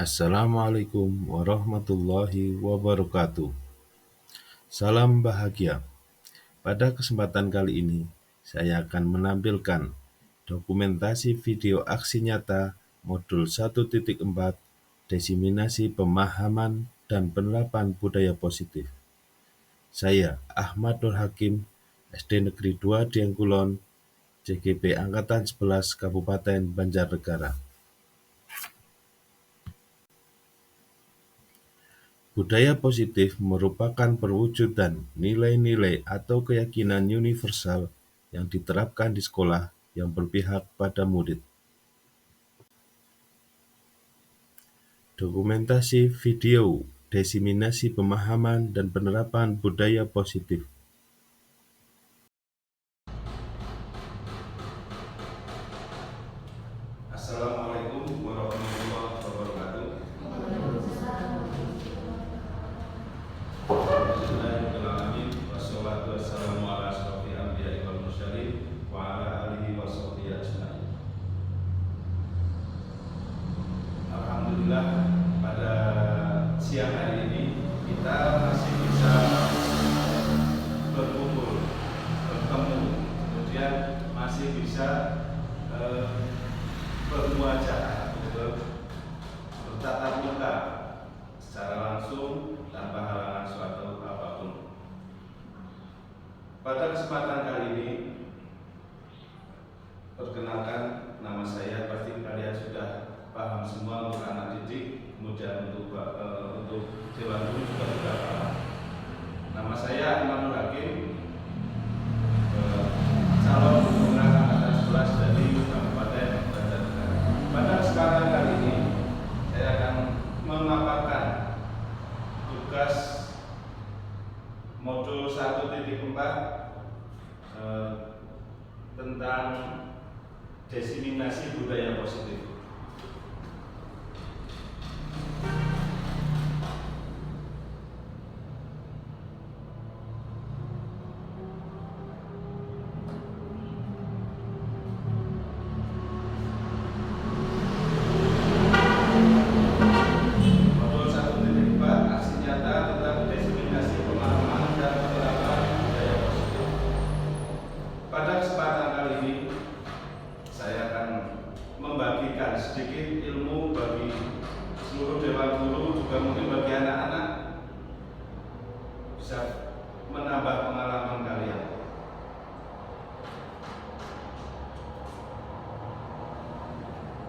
Assalamualaikum warahmatullahi wabarakatuh. Salam bahagia. Pada kesempatan kali ini, saya akan menampilkan dokumentasi video aksi nyata modul 1.4 Diseminasi Pemahaman dan Penerapan Budaya Positif. Saya Ahmad Nur Hakim, SD Negeri 2 Diengkulon, JGP Angkatan 11 Kabupaten Banjarnegara. Budaya positif merupakan perwujudan nilai-nilai atau keyakinan universal yang diterapkan di sekolah yang berpihak pada murid. Dokumentasi video Diseminasi Pemahaman dan Penerapan Budaya Positif. Assalamualaikum warahmatullahi wabarakatuh. Bismillahirrahmanirrahim. Wassalatu wassalamu ala asyrofil anbiya'i wal mursalin wa ala alihi wa sahbihi ajmain. Alhamdulillah, pada siang hari ini kita masih bisa berkumpul, bertemu, kemudian masih bisa bermuajah, bertatap muka secara langsung tanpa halangan suatu apapun. Pada kesempatan kali ini, perkenalkan, nama saya pasti kalian sudah paham semua untuk anak didik, kemudian untuk Dewan Guru juga sudah paham. Nama saya Ahmad Nur Hakim, calon gubernur angkatan 11 dari Kabupaten Banjarnegara. Pada kesempatan kali ini, saya akan memaparkan tugas modul 1.4 tentang diseminasi budaya positif. Modul 1.4 aksi nyata tentang diseminasi pemahaman dan penerapan budaya positif. Pada kesempatan kali ini, saya akan membagikan sedikit ilmu bagi seluruh Dewan Guru, juga mungkin bagi anak-anak bisa menambah pengalaman kalian.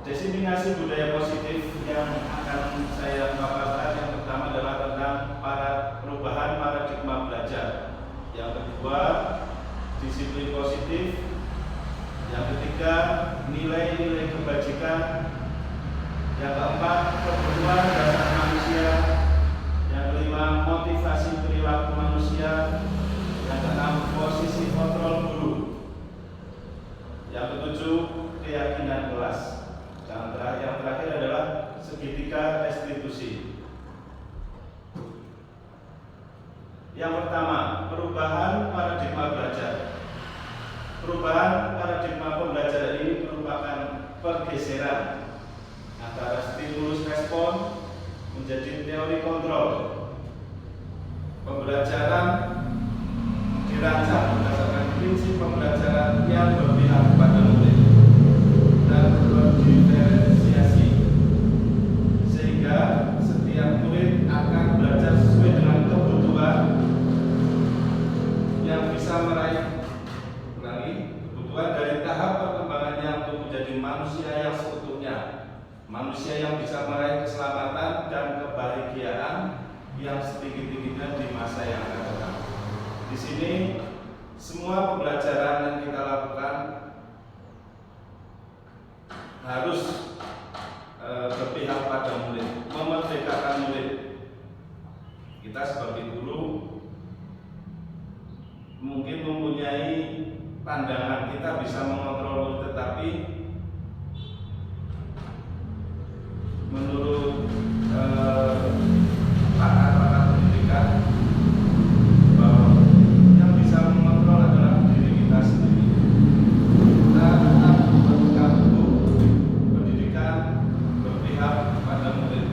Diseminasi budaya positif yang akan saya paparkan, yang pertama adalah tentang perubahan paradigma belajar. Yang kedua, disiplin positif. Yang ketiga, nilai-nilai kebajikan. Yang keempat, kebutuhan dasar manusia. Yang kelima, motivasi perilaku manusia. Yang keenam, posisi kontrol guru. Yang ketujuh, keyakinan kelas. Yang terakhir adalah segitiga restitusi. Yang pertama, perubahan paradigma belajar. Perubahan paradigma pembelajaran ini merupakan pergeseran antara stimulus respon menjadi teori kontrol. Pembelajaran dirancang berdasarkan prinsip pembelajaran yang berpihak pada murid dan berdiferensiasi, sehingga setiap murid akan belajar sesuai dengan kebutuhan yang bisa meraih kebutuhan dari tahap perkembangannya untuk menjadi manusia yang seutuhnya, manusia yang bisa meraih keselamatan dan kebahagiaan yang setinggi-tingginya di masa yang akan datang. Di sini semua pembelajaran yang kita lakukan harus berpihak pada murid, memerdekakan murid. Kita sebagai guru mungkin mempunyai pandangan, kita bisa mengontrol murid, tetapi menurut pakar-pakar pendidikan, bahwa yang bisa mengontrol adalah diri kita sendiri. Kita tetap berpegang teguh pendidikan berpihak pada murid.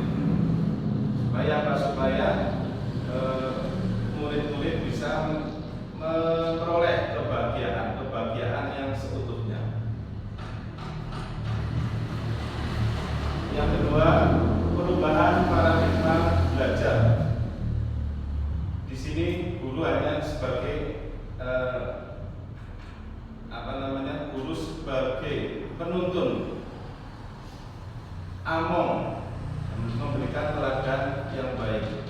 penuntun among memberikan teladan yang baik.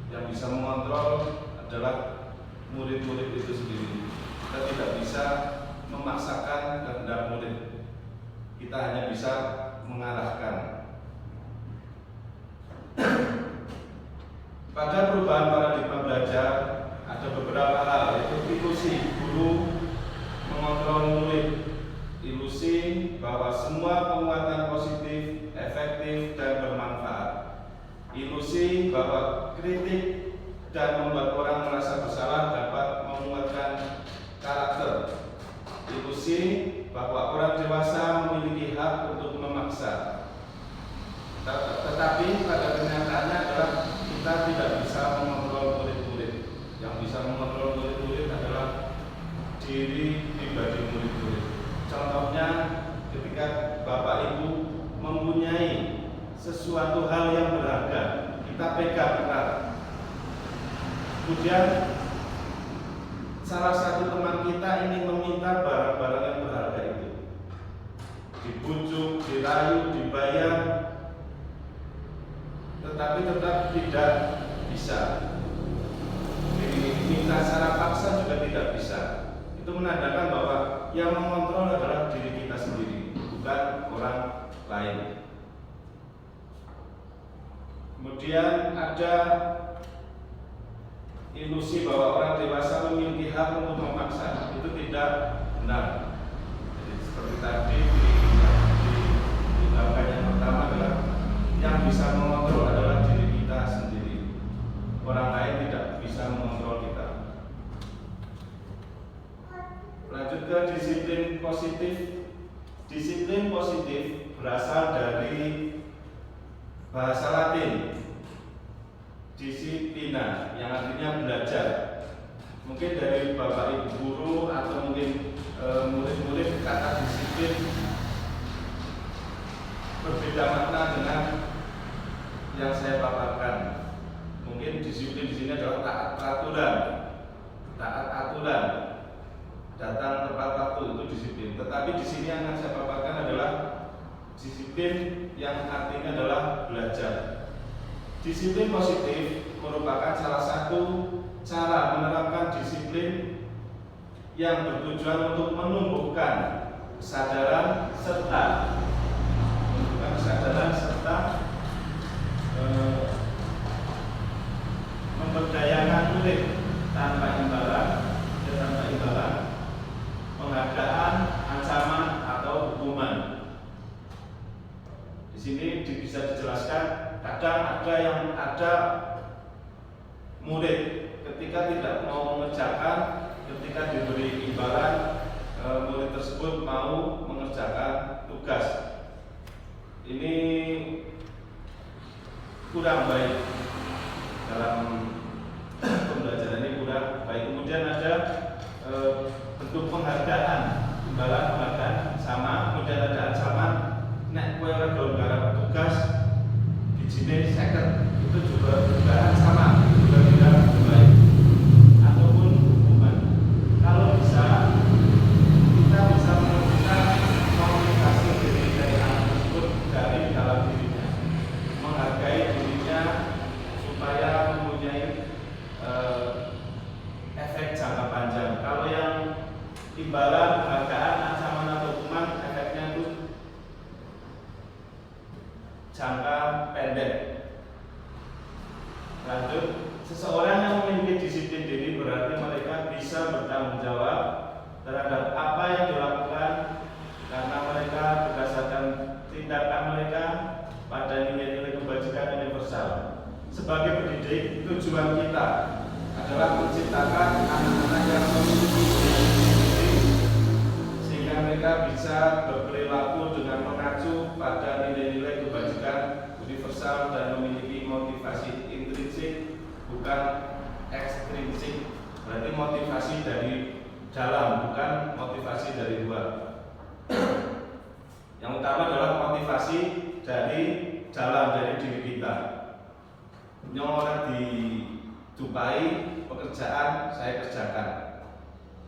Yang bisa mengontrol adalah murid-murid itu sendiri. Kita tidak bisa memaksakan kehendak murid. Kita hanya bisa mengarahkan. Pada perubahan paradigma belajar ada beberapa hal, yaitu ilusi guru mengontrol murid, ilusi bahwa semua penguatan positif, efektif, dan bermanfaat, ilusi bahwa kritik dan membuat orang merasa bersalah dapat menguatkan karakter, ilusi bahwa orang dewasa memiliki hak untuk memaksa. Tetapi pada kenyataannya adalah kita tidak bisa mengontrol murid-murid. Yang bisa mengontrol murid-murid adalah diri pribadi murid-murid. Contohnya ketika Bapak Ibu mempunyai sesuatu hal yang berharga, kita pegang erat. Kemudian salah satu teman kita ingin meminta barang-barang yang berharga itu, dibujuk, dirayu, dibayar, tetapi tetap tidak bisa. Diminta secara paksa juga tidak bisa. Itu menandakan bahwa yang mengontrol adalah diri kita sendiri, bukan orang lain. Kemudian ada ilusi bahwa orang dewasa memiliki hak untuk memaksa. Itu tidak benar. Jadi, seperti tadi di gambar yang pertama adalah yang bisa mengontrol adalah diri kita sendiri. Orang lain tidak bisa mengontrol kita. Lanjut ke disiplin positif. Disiplin positif berasal dari bahasa Latin disiplina, yang artinya belajar. Mungkin dari Bapak Ibu guru atau mungkin murid-murid, kata disiplin berbeda makna dengan yang saya paparkan. Mungkin disiplin di sini adalah taat peraturan, taat aturan, datang tepat waktu, itu disiplin. Tetapi di sini yang saya paparkan adalah disiplin yang artinya adalah belajar. Disiplin positif merupakan salah satu cara menerapkan disiplin yang bertujuan untuk menumbuhkan kesadaran serta memberdayakan murid tanpa imbalan, penghargaan, ancaman atau hukuman. Di sini bisa dijelaskan, kadang ada murid ketika tidak mau mengerjakan, ketika diberi imbalan, murid tersebut mau mengerjakan tugas. Ini kurang baik dalam pembelajaran, ini kurang baik. Kemudian ada bentuk penghargaan, imbalan penghargaan sama, kemudian ada ancaman. Nek kowe ora gelem garap tugas bijine 50, itu juga ancaman, juga tidak baik, ataupun hukuman. Kalau bisa, kita bisa menemukan komunikasi diri dari anak tersebut dari dalam dirinya, menghargai dirinya supaya mempunyai efek jangka panjang. Kalau yang imbalan, penghargaan, ancaman atau hukuman, efeknya itu jangka pendek. Lanjut, seseorang yang memiliki disiplin diri berarti mereka bisa bertanggung jawab terhadap apa yang dilakukan, karena mereka berdasarkan tindakan mereka pada nilai-nilai kebajikan universal. Sebagai pendidik, tujuan kita adalah menciptakan anak-anak yang memiliki diri sehingga mereka bisa berperilaku dengan mengacu pada nilai-nilai kebajikan universal dan memiliki motivasi intrinsik, bukan ekstrinsik. Berarti motivasi dari dalam, bukan motivasi dari luar. Yang utama adalah motivasi dari dalam, dari diri kita. Yang orang dijupai pekerjaan saya kerjakan,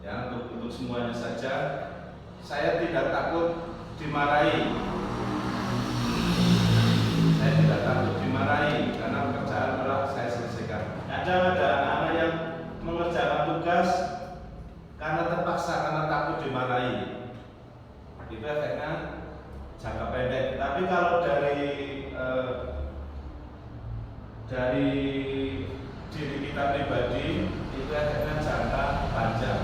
ya, untuk semuanya saja. Saya tidak takut dimarahi. Saya tidak takut dimarahi karena pekerjaan telah saya selesaikan. Ada anak-anak yang mengerjakan tugas karena terpaksa, karena takut dimarahi. Itu efeknya jangka pendek. Tapi kalau dari diri kita pribadi, itu efeknya jangka panjang.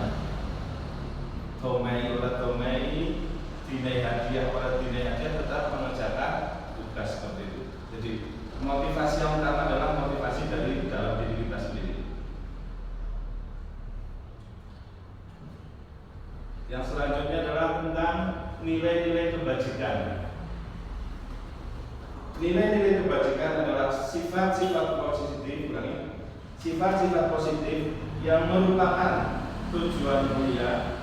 Tomei oleh tomei, dinai hadiah oleh dinai hadiah, tetap mengerjakan tugas seperti itu. Jadi motivasi yang utama adalah motivasi dari dalam diri kita sendiri. Yang selanjutnya adalah tentang nilai-nilai kebajikan. Nilai-nilai kebajikan adalah sifat-sifat positif, sifat-sifat positif yang merupakan tujuan mulia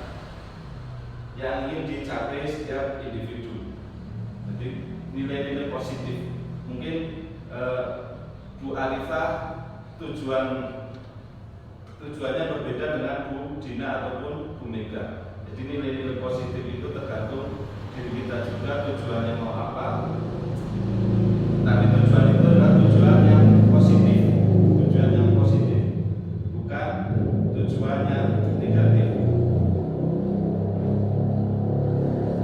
yang ingin dicapai setiap individu. Jadi nilai-nilai positif. Mungkin Bu Arifah tujuannya berbeda dengan Bu Dina ataupun Bu Mega. Jadi nilai-nilai positif itu tergantung diri kita juga tujuannya mau apa. Tapi tujuan itu adalah tujuan yang positif, bukan tujuan yang negatif.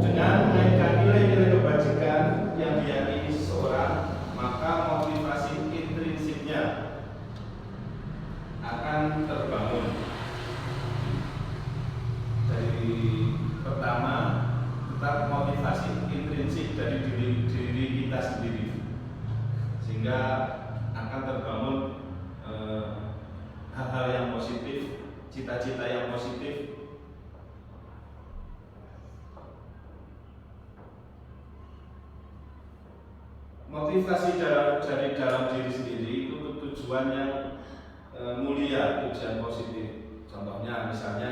Dengan menaikkan nilai-nilai kebajikan yang diyakini seseorang, maka motivasi intrinsiknya akan terbangun. Dari pertama, tetap motivasi intrinsik dari diri kita sendiri, sehingga akan terbangun hal-hal yang positif, cita-cita yang positif. Motivasi dari dalam diri sendiri itu tujuan yang mulia, tujuan positif. Contohnya misalnya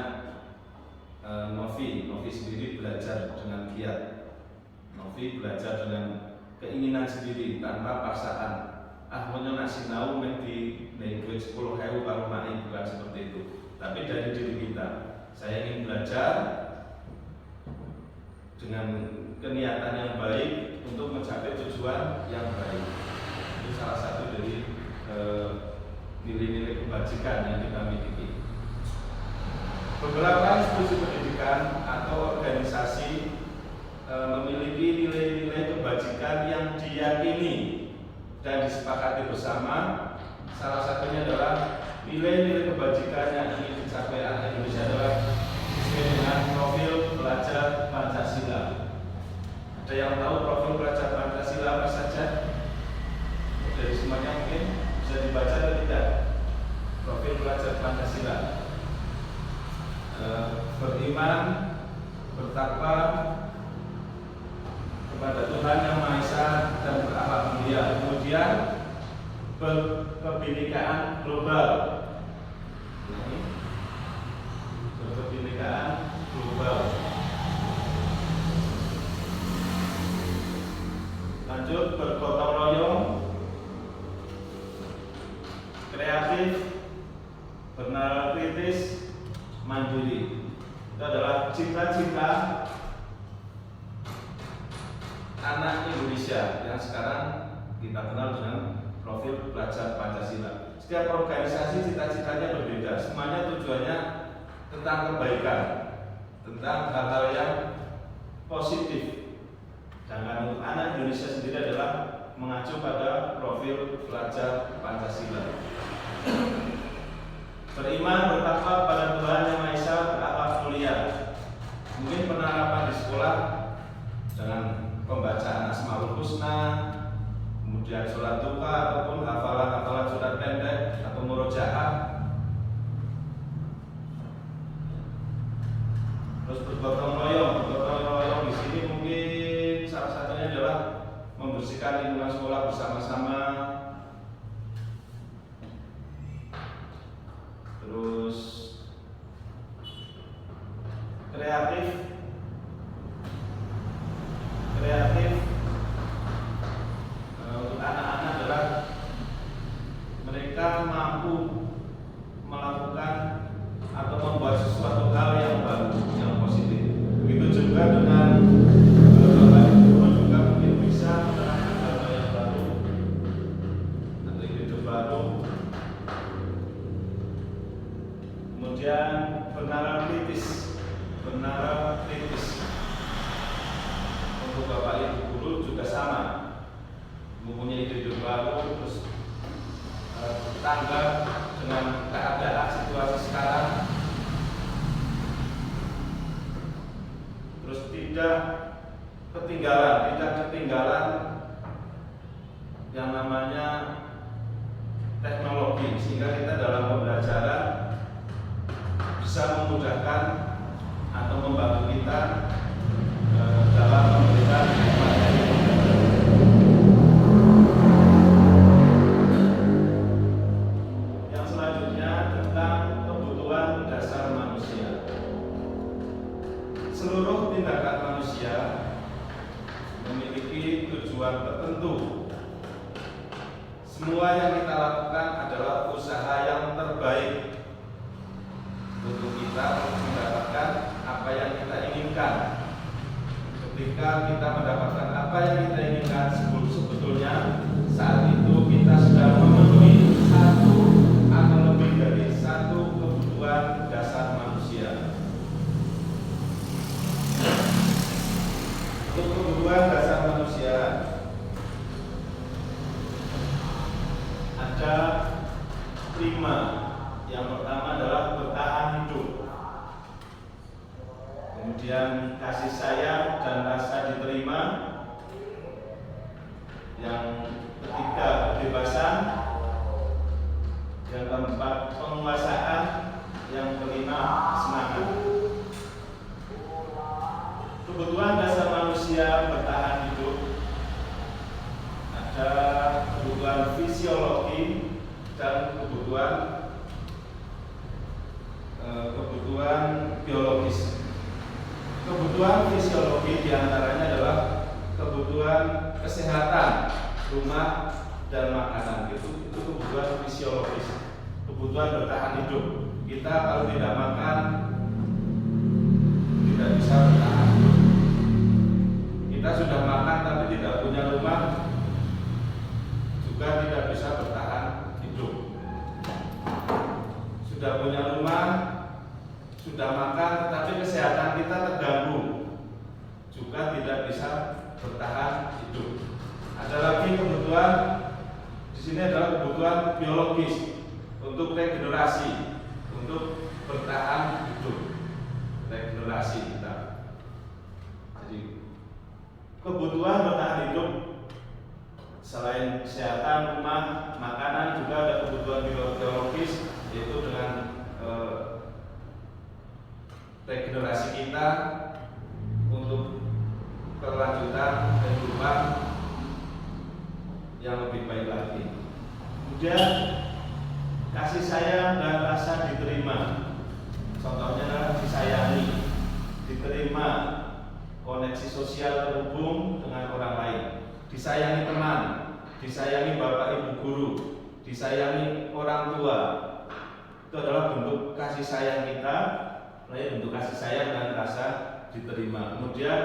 Novi sendiri belajar dengan giat. Novi belajar dengan keinginan sendiri tanpa paksaan. Ahmonya nasi nau di duit 10.000 kalau main, bukan seperti itu. Tapi dari diri kita, saya ingin belajar dengan keniatan yang baik untuk mencapai tujuan yang baik. Itu salah satu dari nilai-nilai kebajikan yang kita miliki. Beberapa institusi pendidikan atau organisasi memiliki nilai-nilai kebajikan yang diyakini dan disepakati bersama. Salah satunya adalah nilai-nilai kebajikan yang ingin dicapai anak Indonesia adalah sesuai dengan profil pelajar Pancasila. Ada yang tahu profil pelajar Pancasila apa saja? Dari semuanya mungkin bisa dibaca atau tidak? Profil pelajar Pancasila: beriman, bertakwa kepada Tuhan Yang Maha Esa dan berakhlak mulia. Kemudian berkebinekaan global. Berkebinekaan global. Lanjut, bergotong royong, kreatif, bernalar kritis, mandiri. Itu adalah cita-cita anak Indonesia yang sekarang kita kenal dengan profil pelajar Pancasila. Setiap organisasi cita-citanya berbeda, semuanya tujuannya tentang kebaikan, tentang hal-hal yang positif. Dan untuk anak Indonesia sendiri adalah mengacu pada profil pelajar Pancasila. Beriman, bertakwa pada Tuhan Yang Maha Esa, berakhlak mulia. Mungkin pernah rapat di sekolah dengan pembacaan Asmaul Husna, kemudian sholat duha ataupun hafalan-hafalan surat pendek atau murojaah. Terus bergotong royong di sini mungkin salah satunya adalah membersihkan lingkungan sekolah bersama-sama. Terus kreatif untuk anak-anak adalah mereka mampu melakukan atau membuat sesuatu hal yang baru, yang positif. Begitu juga dengan tidak ketinggalan yang namanya teknologi, sehingga kita dalam pembelajaran bisa memudahkan atau membantu kita dalam memberikan materi. Yang selanjutnya tentang kebutuhan dasar manusia. Seluruh tindakan manusia memiliki tujuan tertentu. Semua yang kita lakukan adalah usaha yang terbaik untuk kita mendapatkan apa yang kita inginkan. Ketika kita mendapatkan apa yang kita inginkan, sebetulnya saat itu kita sudah memenuhi satu atau lebih dari satu kebutuhan dasar manusia. Untuk kebutuhan dasar manusia ada 5. Yang pertama adalah bertahan hidup, kemudian kasih sayang dan rasa diterima, yang ketiga kebebasan, yang keempat penguasaan, yang kelima semangat. Kebutuhan dasar manusia bertahan hidup ada kebutuhan fisiologi dan kebutuhan biologis. Kebutuhan fisiologi diantaranya adalah kebutuhan kesehatan, rumah, dan makanan. Itu kebutuhan fisiologis, kebutuhan bertahan hidup. Kita kalau tidak makan tidak bisa bertahan hidup. Kita sudah makan tapi tidak punya rumah juga tidak bisa bertahan hidup. Sudah punya rumah, sudah makan, tetapi kesehatan kita terganggu, juga tidak bisa bertahan hidup. Ada lagi kebutuhan di sini adalah kebutuhan biologis untuk regenerasi, untuk bertahan hidup, regenerasi kita. Jadi kebutuhan bertahan hidup selain kesehatan, rumah, makanan, juga ada kebutuhan biologis, yaitu dengan regenerasi kita untuk kelanjutan kehidupan yang lebih baik lagi. Kemudian kasih sayang dan rasa diterima. Contohnya adalah disayangi, diterima, koneksi sosial terhubung dengan orang lain, disayangi teman, disayangi bapak ibu guru, disayangi orang tua. Itu adalah bentuk kasih sayang kita, bentuk kasih sayang dan rasa diterima. Kemudian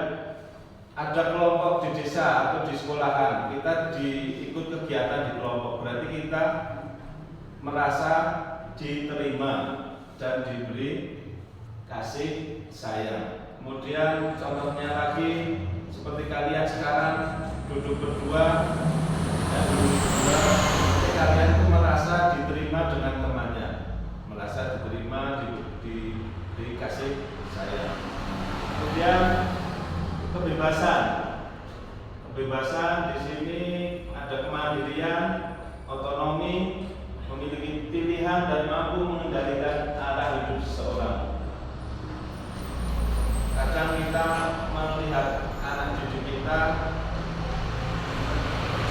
ada kelompok di desa atau di sekolahan, kita ikut kegiatan di kelompok, berarti kita merasa diterima dan diberi kasih sayang. Kemudian contohnya lagi seperti kalian sekarang duduk berdua dan duduk berdua, kalian itu merasa diterima dengan temannya, merasa diterima, dikasih sayang. Kemudian kebebasan di sini ada kemandirian, otonomi, memiliki pilihan dan mampu mengendalikan arah hidup seseorang. Kadang kita melihat anak cucu kita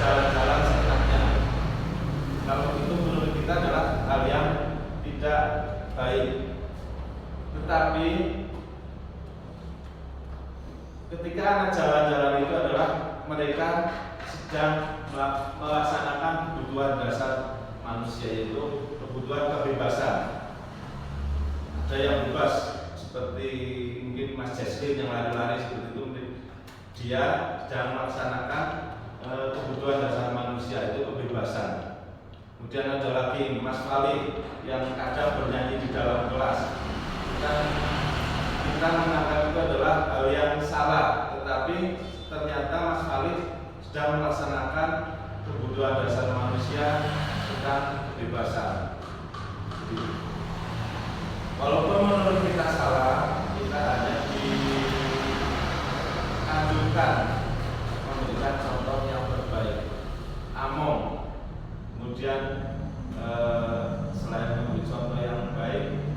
jalan-jalan seenaknya. Kalau itu menurut kita adalah hal yang tidak baik. Tetapi ketika anak jalan-jalan itu adalah mereka sedang melaksanakan kebutuhan dasar manusia, yaitu kebutuhan kebebasan. Ada yang bebas seperti mungkin Mas Jesslyn yang lari-lari seperti itu, dia sedang melaksanakan kebutuhan dasar manusia, itu kebebasan. Kemudian ada lagi Mas Fali yang kadang bernyanyi di dalam kelas, dan kita menganggap itu adalah hal yang salah, tetapi ternyata Mas Fali sedang melaksanakan kebutuhan dasar manusia tentang kebebasan. Jadi, walaupun menurut kita salah, kita hanya dianjurkan menunjukkan contoh yang terbaik. Among. Kemudian selain memberi contoh yang baik,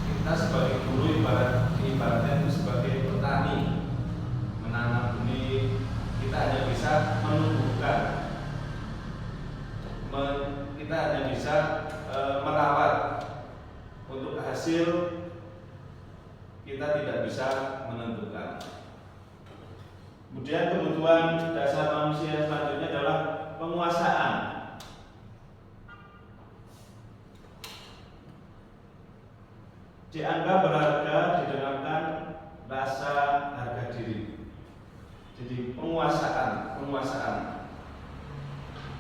kita sebagai guru ibaratnya itu sebagai petani menanam benih, kita hanya bisa menumbuhkan, kita hanya bisa merawat. Untuk hasil kita tidak bisa menentukan. Kemudian kebutuhan dasar manusia selanjutnya adalah penguasaan. Dianggap berharga didengarkan rasa harga diri. Jadi penguasaan.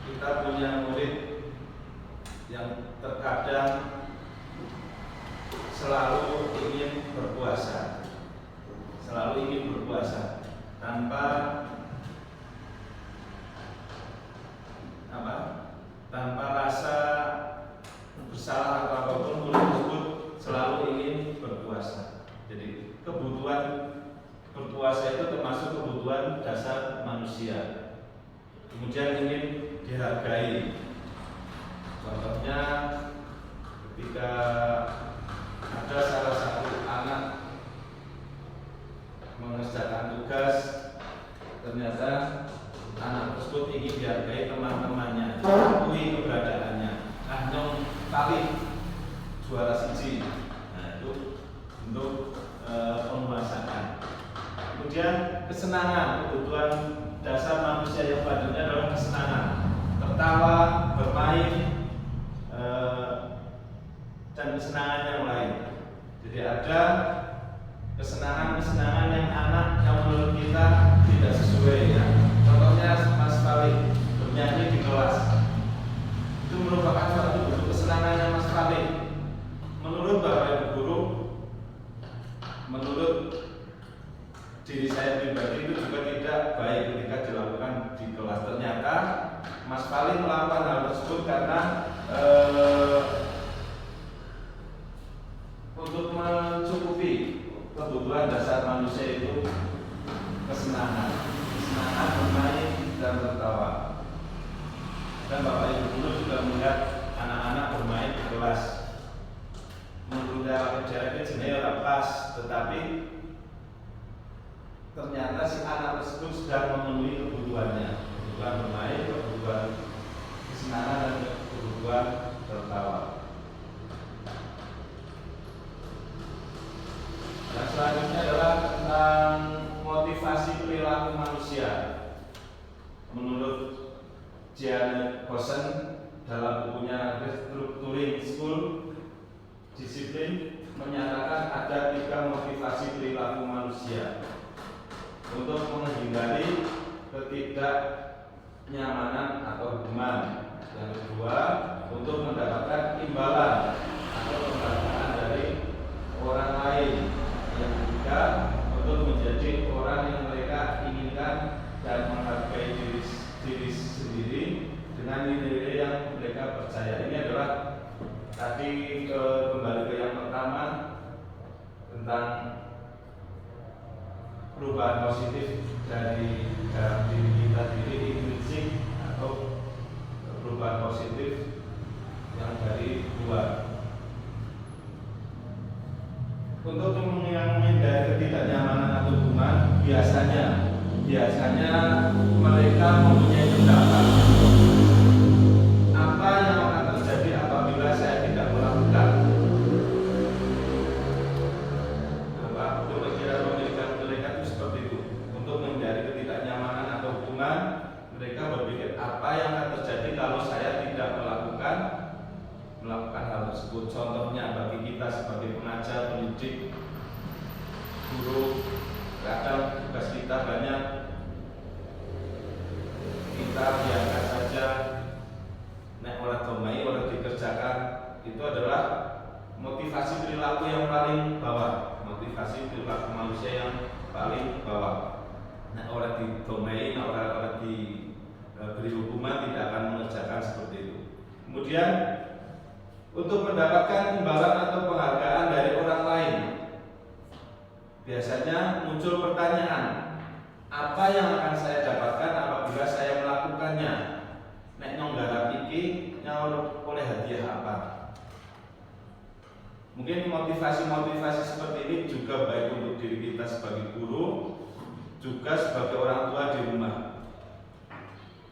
Kita punya murid yang terkadang selalu ingin berpuasa, tanpa rasa bersalah atau apapun, murid tersebut selalu ingin berpuasa. Jadi kebutuhan berpuasa itu termasuk kebutuhan dasar manusia. Kemudian ingin dihargai. Contohnya ketika ada salah satu anak mengerjakan tugas, ternyata anak tersebut ingin dihargai teman-temannya, diakui keberadaannya. Nyong kali juara siji. Nah, itu untuk penguasaan. Kemudian kesenangan, kebutuhan dasar manusia yang padanya adalah kesenangan, tertawa, bermain, dan kesenangan yang lain. Jadi ada kesenangan yang anak yang menurut kita tidak sesuai, ya. Contohnya Mas Fali bernyanyi di kelas, itu merupakan suatu bentuk kesenangannya Mas Fali. Menurut Bapak Ibu Guru, menurut diri saya pribadi itu juga tidak baik ketika dilakukan di kelas. Ternyata Mas Fali melakukan hal tersebut karena untuk mencukupi kebutuhan dasar manusia itu kesenangan bermain dan tertawa. Dan Bapak Ibu Guru juga melihat anak-anak bermain di kelas. Menurut jaraknya jenis lepas, tetapi ternyata si anak tersebut sudah memenuhi kebutuhannya, kebutuhan bermain, kebutuhan kesenangan, dan kebutuhan tertawa. Yang selanjutnya adalah tentang motivasi perilaku manusia. Menurut Janet Bosen dalam bukunya Restructuring School Discipline menyatakan ada 3 motivasi perilaku manusia untuk menghindari ketidaknyamanan atau hukuman. Yang kedua, untuk mendapatkan imbalan atau penghargaan dari orang lain. Yang ketiga, untuk menjadi orang yang mereka inginkan dan menghargai diri sendiri dengan nilai-nilai yang mereka percaya. Ini adalah tadi kembali ke yang pertama tentang perubahan positif dari dalam diri kita sendiri, intrinsik, atau perubahan positif yang dari luar. Untuk menghindari ketidaknyamanan atau hukuman, biasanya mereka mempunyai pendapat apa yang akan terjadi apabila saya tidak melakukan. Pemikiran mereka itu seperti itu. Untuk menghindari ketidaknyamanan atau hukuman, mereka berpikir apa yang akan terjadi kalau saya tidak melakukan hal tersebut. Contohnya bagi kita sebagai pengajar, pendidik, guru, kadang tugas kita banyak, kita biarkan saja nek ora domai ora dikerjakan. Itu adalah motivasi perilaku yang paling bawah, motivasi perilaku manusia yang paling bawah. Nek ora didomai, nek ora diberi hukuman, tidak akan mengerjakan seperti itu. Kemudian untuk mendapatkan imbalan atau penghargaan dari orang lain, biasanya muncul pertanyaan, apa yang akan saya dapatkan apabila saya melakukannya? Nek nyonggara iki nyaur oleh hadiah apa? Mungkin motivasi-motivasi seperti ini juga baik untuk diri kita sebagai guru, juga sebagai orang tua di rumah,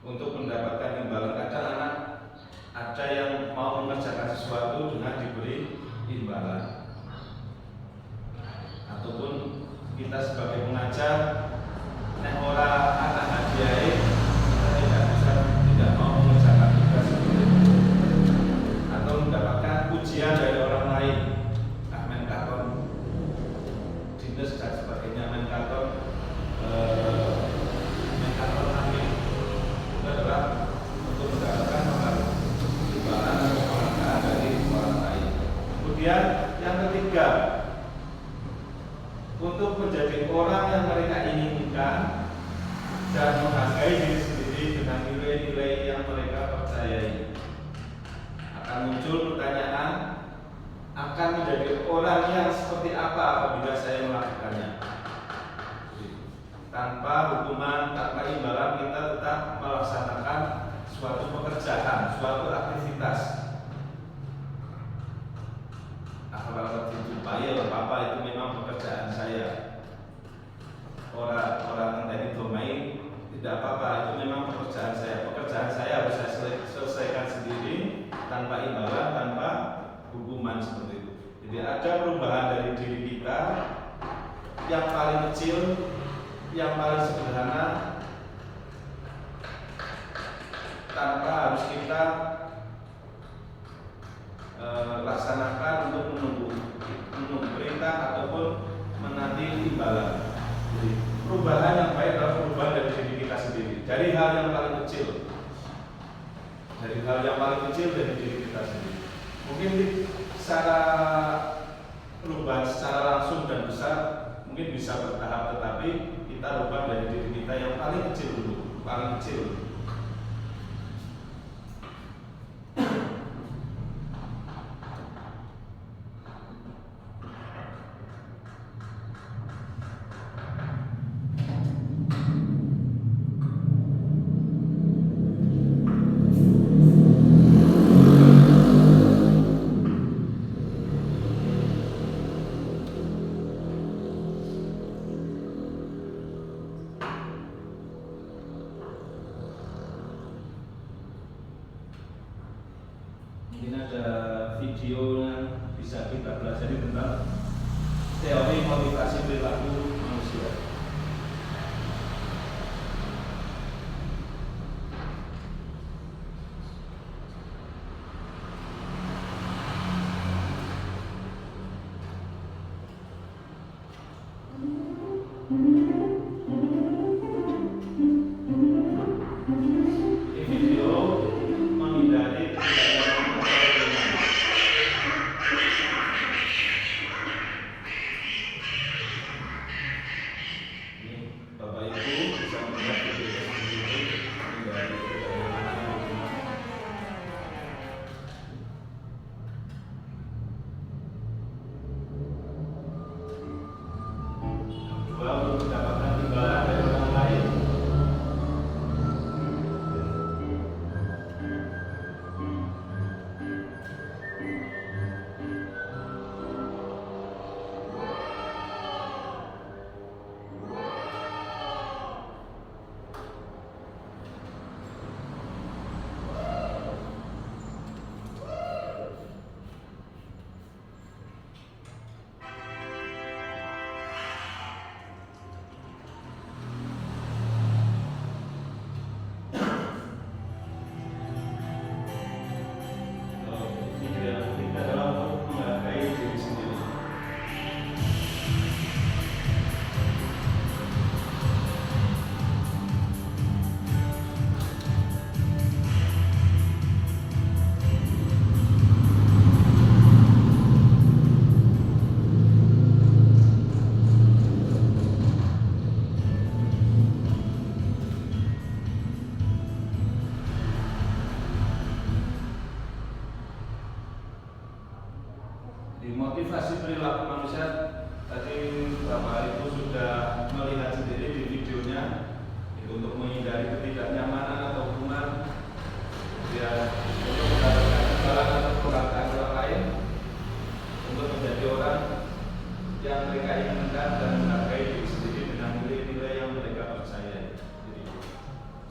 untuk mendapatkan imbalan. Kadang anak ada yang mau mengerjakan sesuatu dengan diberi imbalan, ataupun kita sebagai pengajar nek ora anak hadiah kita tidak mau mengerjakan tugas seperti itu, atau mendapatkan pujian dari orang lain, men katon dinas dan sebagainya, men katon amin, itu adalah untuk mendapatkan imbalan atau penghargaan dari orang lain. Kemudian yang ketiga, untuk menjadi orang yang mereka inginkan dan menghargai diri sendiri dengan nilai-nilai yang mereka percayai. Akan muncul pertanyaan, akan menjadi orang yang seperti apa apabila saya melakukannya? Tanpa hukuman, tanpa imbalan, kita tetap melaksanakan suatu pekerjaan, suatu aktivitas. Kalau dijumpai oleh Papa, itu memang pekerjaan saya. Orang tadi domai tidak apa-apa, itu memang pekerjaan saya. Pekerjaan saya harus saya selesaikan sendiri, tanpa imbalan, tanpa hukuman seperti itu. Jadi ada perubahan dari diri kita yang paling kecil, yang paling sederhana, tanpa harus kita laksanakan untuk menunggu perintah ataupun menanti imbalan. Jadi perubahan yang baik adalah perubahan dari diri kita sendiri, dari hal yang paling kecil, dari diri kita sendiri. Mungkin secara perubahan secara langsung dan besar mungkin bisa bertahap, tetapi kita rubah dari diri kita yang paling kecil dulu, paling kecil. Mungkin ada video yang bisa kita pelajari tentang teori motivasi perilaku manusia.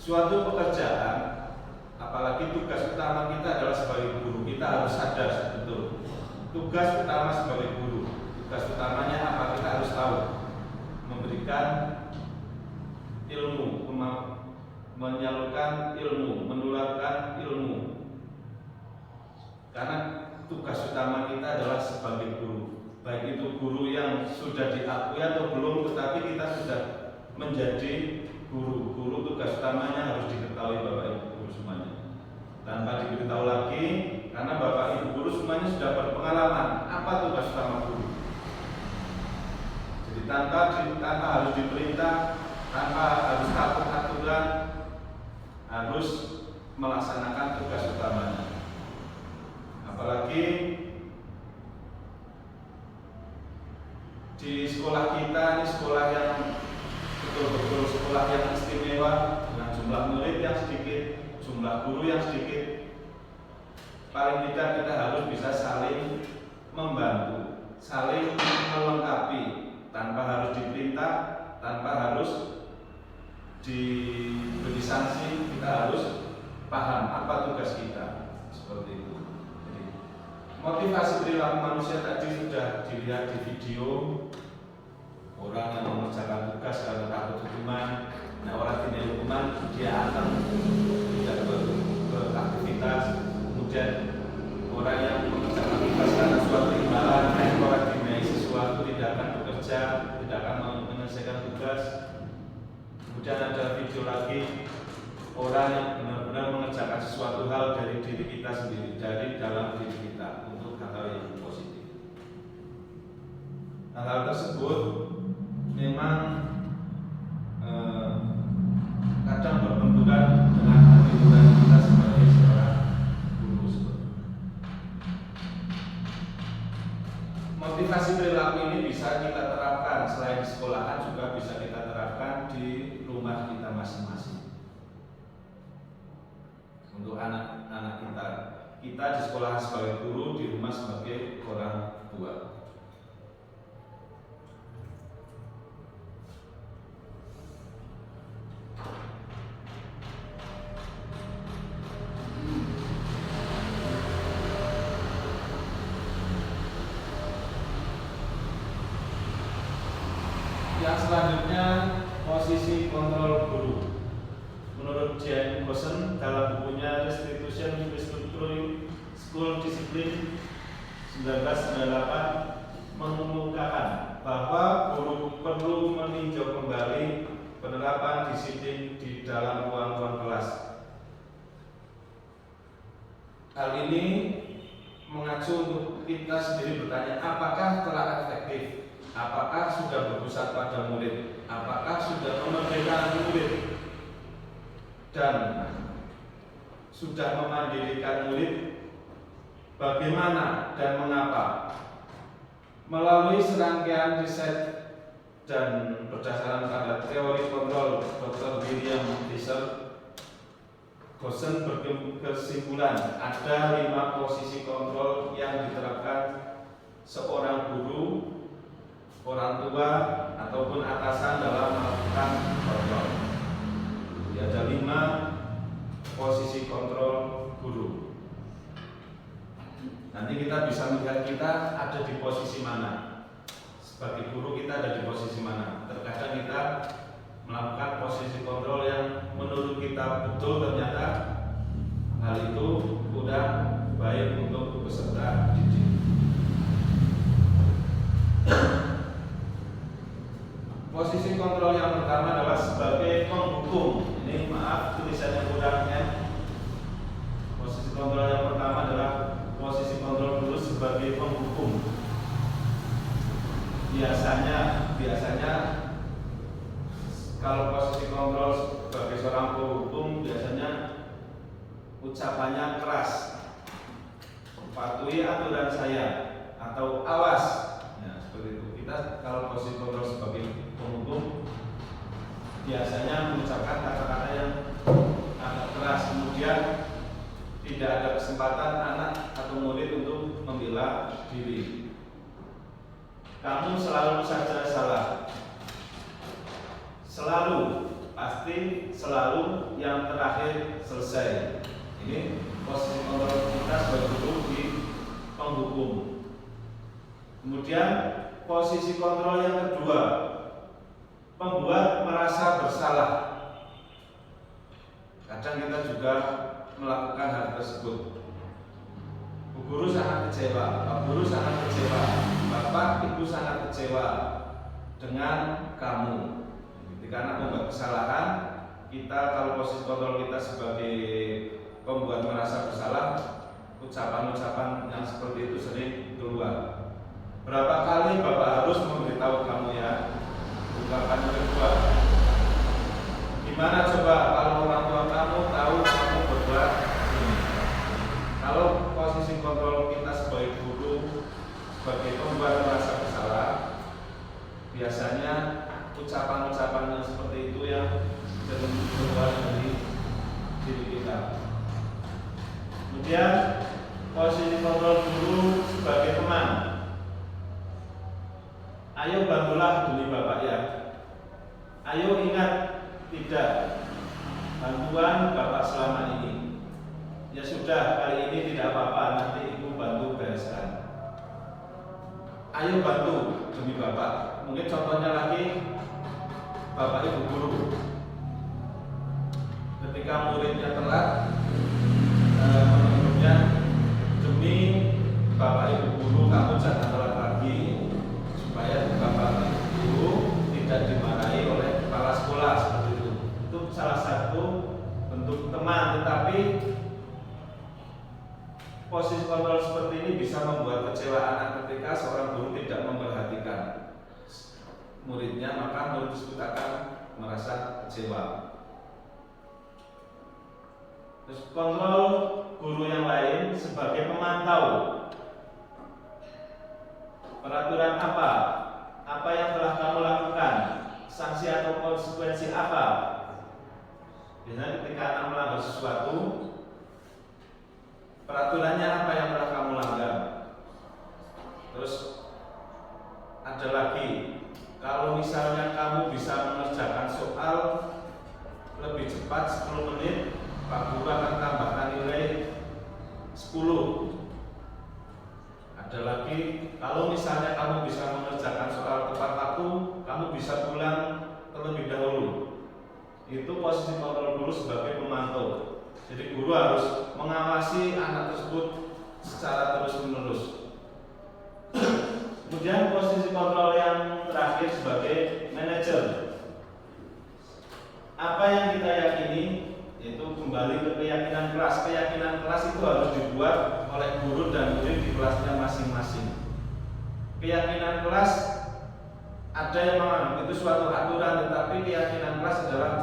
suatu pekerjaan, apalagi tugas utama kita adalah sebagai guru, kita harus sadar betul. Tugas utama sebagai guru, tugas utamanya apa? Kita harus tahu, memberikan ilmu, menyalurkan ilmu, menularkan ilmu. Karena tugas utama kita adalah sebagai guru, baik itu guru yang sudah diakui atau belum, tetapi kita sudah menjadi guru. Guru tugas utamanya harus diketahui Bapak Ibu guru semuanya. Tanpa diberitahu lagi, karena Bapak Ibu guru semuanya sudah berpengalaman apa tugas utama guru. Jadi tanpa harus diperintah, tanpa harus takut aturan, harus melaksanakan tugas utamanya. Apalagi di sekolah kita, ini sekolah yang betul-betul sekolah yang istimewa, dengan jumlah murid yang sedikit, jumlah guru yang sedikit. Paling tidak kita harus bisa saling membantu, saling melengkapi, tanpa harus diperintah, tanpa harus diberi sanksi. Kita harus paham apa tugas kita, seperti itu. Jadi, motivasi perilaku manusia tadi sudah dilihat di video. Orang yang mengerjakan tugas karena takut hukuman, nah orang tidak hukuman dia akan tidak beraktivitas. Kemudian orang yang mengerjakan tugas karena suatu imbalan, orang dinilai sesuatu tidak akan bekerja, tidak akan menyelesaikan tugas. Kemudian ada video lagi, orang yang benar-benar mengerjakan sesuatu hal dari diri kita sendiri, dari dalam diri kita, untuk hal-hal yang positif. Hal-hal tersebut memang kadang berbenturan dengan attitude kita sebagai seorang guru. Motivasi perilaku ini bisa kita terapkan selain di sekolahan, juga bisa kita terapkan di rumah kita masing-masing. Untuk anak-anak kita di sekolah sebagai guru, di rumah sebagai orang tua. Yang selanjutnya, posisi kontrol guru. Menurut J.M. Gossen dalam bukunya Restitution Restructuring School Discipline 1998 mengemukakan bahwa guru perlu meninjau kembali penerapan disiplin di dalam ruang-ruang kelas. Hal ini mengacu untuk kita sendiri bertanya, apakah telah efektif? Apakah sudah berpusat pada murid? Apakah sudah memerdekakan murid? Dan sudah memandirikan murid? Bagaimana dan mengapa? Melalui serangkaian riset dan berdasarkan pada teori kontrol Dr. William Fisher, Gossen berkesimpulan ada 5 posisi kontrol yang diterapkan seorang guru, orang tua, ataupun atasan dalam melakukan kontrol. Ada 5 posisi kontrol guru. Nanti kita bisa melihat kita ada di posisi mana. Sebagai guru kita ada di posisi mana. Terkadang kita melakukan posisi kontrol yang menurut kita betul, ternyata hal itu kurang baik untuk peserta didik. Posisi kontrol yang pertama adalah sebagai penghukum. Ini maaf tulisannya kurangnya. Posisi kontrol yang pertama adalah posisi kontrol guru sebagai penghukum. Biasanya kalau posisi kontrol sebagai seorang penghukum, biasanya ucapannya keras, patuhi aturan saya, atau awas. Nah, seperti itu. Kita kalau posisi kontrol sebagai penghukum biasanya mengucapkan kata-kata yang agak keras, kemudian tidak ada kesempatan anak atau murid untuk membela diri. Kamu selalu saja salah, selalu pasti selalu yang terakhir selesai. Ini posisi kontrol kita sebagai guru di penghukum. Kemudian posisi kontrol yang kedua, pembuat merasa bersalah. Kadang kita juga melakukan hal tersebut. Bu guru sangat kecewa, Pak guru sangat kecewa, Bapak Ibu sangat kecewa dengan kamu. Karena membuat kesalahan, kita kalau posisi kontrol kita sebagai pembuat merasa bersalah, ucapan-ucapan yang seperti itu sering keluar. Berapa kali Bapak harus memberitahu kamu ya? Ungkapan yang kedua, gimana coba kalau orang tua kamu tahu kamu berbuat ini? Kalau posisi kontrol kita sebagai guru, sebagai pembuat merasa bersalah, biasanya ucapan-ucapan yang seperti itu yang sering keluar dari diri kita. Kemudian posisi kontrol guru sebagai teman. Ayo bantulah demi Bapak ya. Ayo ingat tidak bantuan Bapak selama ini. Ya sudah, kali ini tidak apa-apa, nanti Ibu bantu bereskan. Ayo bantu demi Bapak. Mungkin contohnya lagi Bapak Ibu guru. Ketika muridnya telat, menurutnya demi Bapak Ibu guru kamu jangan telat lagi supaya Bapak Ibu tidak dimarahi oleh kepala sekolah seperti itu. Itu salah satu bentuk teman, tetapi posisi kontrol seperti ini bisa membuat kecewa anak ketika seorang guru tidak memperhatikan muridnya, maka murid tersebut akan merasa kecewa. Terus kontrol guru yang lain sebagai pemantau. Peraturan apa? Apa yang telah kamu lakukan? Sanksi atau konsekuensi apa? Biasanya ketika anak melanggar sesuatu, peraturannya apa yang telah kamu langgar? Terus ada lagi, kalau misalnya kamu bisa mengerjakan soal lebih cepat 10 menit, Pak Guru akan tambahkan nilai 10. Ada lagi, kalau misalnya kamu bisa mengerjakan soal tepat waktu, kamu bisa pulang terlebih dahulu. Itu posisi kontrol guru sebagai pemantau. Jadi guru harus mengawasi anak tersebut secara terus-menerus. Kemudian posisi kontrol yang terakhir sebagai manajer. Apa yang kita yakini itu kembali ke keyakinan kelas. Keyakinan kelas itu harus dibuat oleh guru dan murid di kelasnya masing-masing. Keyakinan kelas ada yang menganggap itu suatu aturan, tetapi keyakinan kelas adalah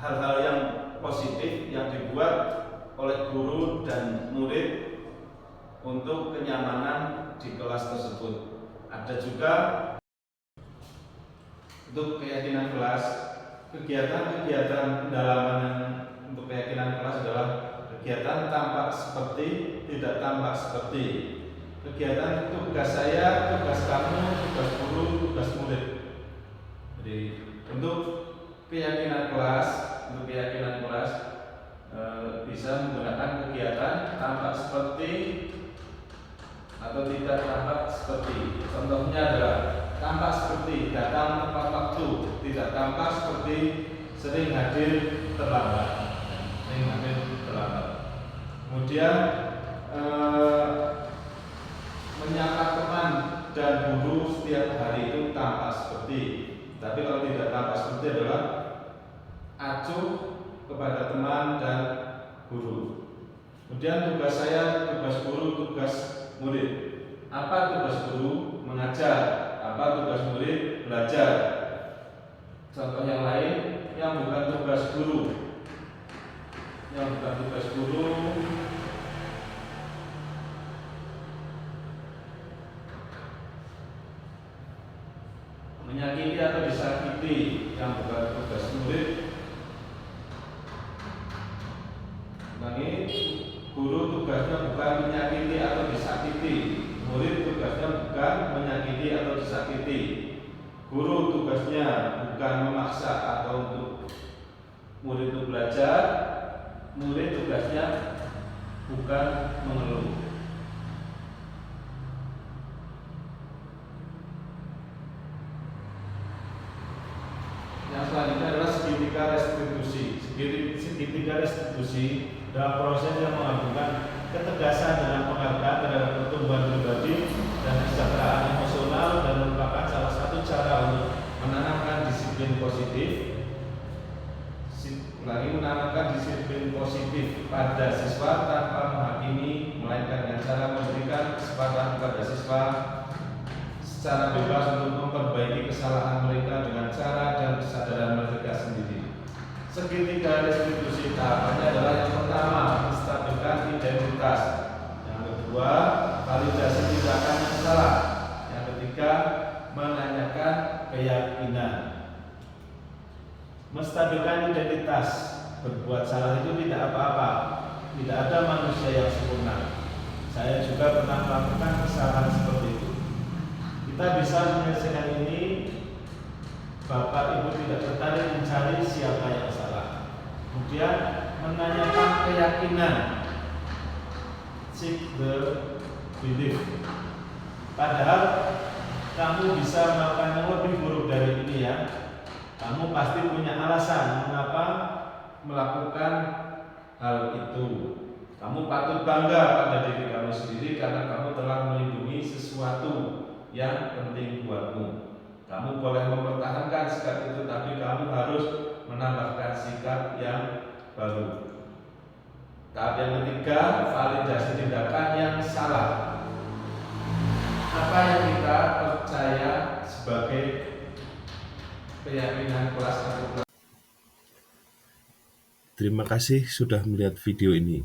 hal-hal yang positif yang dibuat oleh guru dan murid untuk kenyamanan di kelas tersebut. Ada juga untuk keyakinan kelas, kegiatan-kegiatan pendalaman untuk keyakinan kelas adalah kegiatan tampak seperti, tidak tampak seperti. Kegiatan tugas saya, tugas kamu, tugas guru, tugas murid. Jadi untuk keyakinan kelas, bisa menggunakan kegiatan tampak seperti atau tidak tampak seperti. Contohnya adalah tampak seperti datang tepat waktu, tidak tampak seperti sering hadir terlambat. Kemudian menyapa teman dan guru setiap hari itu tampak seperti. Tapi kalau tidak tampak seperti adalah acuh kepada teman dan guru. Kemudian tugas saya, tugas guru, tugas murid. Apa tugas guru? Mengajar. Apa tugas murid? Belajar. Contoh yang lain yang bukan tugas guru. Menyakiti atau disakiti, yang bukan tugas murid. Guru tugasnya bukan menyakiti atau disakiti, murid tugasnya bukan menyakiti atau disakiti. Guru tugasnya bukan memaksa atau untuk belajar, murid tugasnya bukan mengeluh. Yang selanjutnya adalah segitiga restitusi. Segitiga restitusi dalam proses yang menggabungkan ketegasan dengan penghargaan terhadap pertumbuhan pribadi dan kesejahteraan emosional dan merupakan salah satu cara untuk menanamkan disiplin positif. Menanamkan disiplin positif pada siswa tanpa menghakimi, melainkan dengan cara memberikan kesempatan kepada siswa secara bebas untuk memperbaiki kesalahan mereka dengan cara dan kesadaran mereka sendiri. Segitiga restitusi tahapannya adalah yang pertama, menstabilkan identitas. Yang kedua, validasi tindakan yang salah. Yang ketiga, menanyakan keyakinan. Menstabilkan identitas. Berbuat salah itu tidak apa-apa. Tidak ada manusia yang sempurna. Saya juga pernah melakukan kesalahan seperti itu. Kita bisa menyelesaikan ini. Bapak Ibu tidak tertarik mencari siapa yang salah. Kemudian menanyakan keyakinan. Seek the belief. Padahal kamu bisa melakukan yang lebih buruk dari ini ya. Kamu pasti punya alasan mengapa melakukan hal itu. Kamu patut bangga pada diri kamu sendiri karena kamu telah melindungi sesuatu yang penting buatmu. Kamu boleh mempertahankan sikap itu, tapi kamu harus menambahkan sikap yang baru. Tahap yang ketiga, validasi tindakan yang salah. Apa yang kita percaya sebagai keyakinan kelas atau Terima kasih sudah melihat video ini.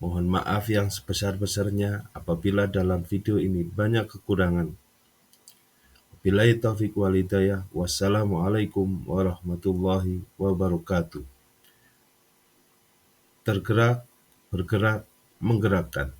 Mohon maaf yang sebesar-besarnya apabila dalam video ini banyak kekurangan. Billahi taufiq wal hidayah. Wassalamualaikum warahmatullahi wabarakatuh. Tergerak, bergerak, menggerakkan.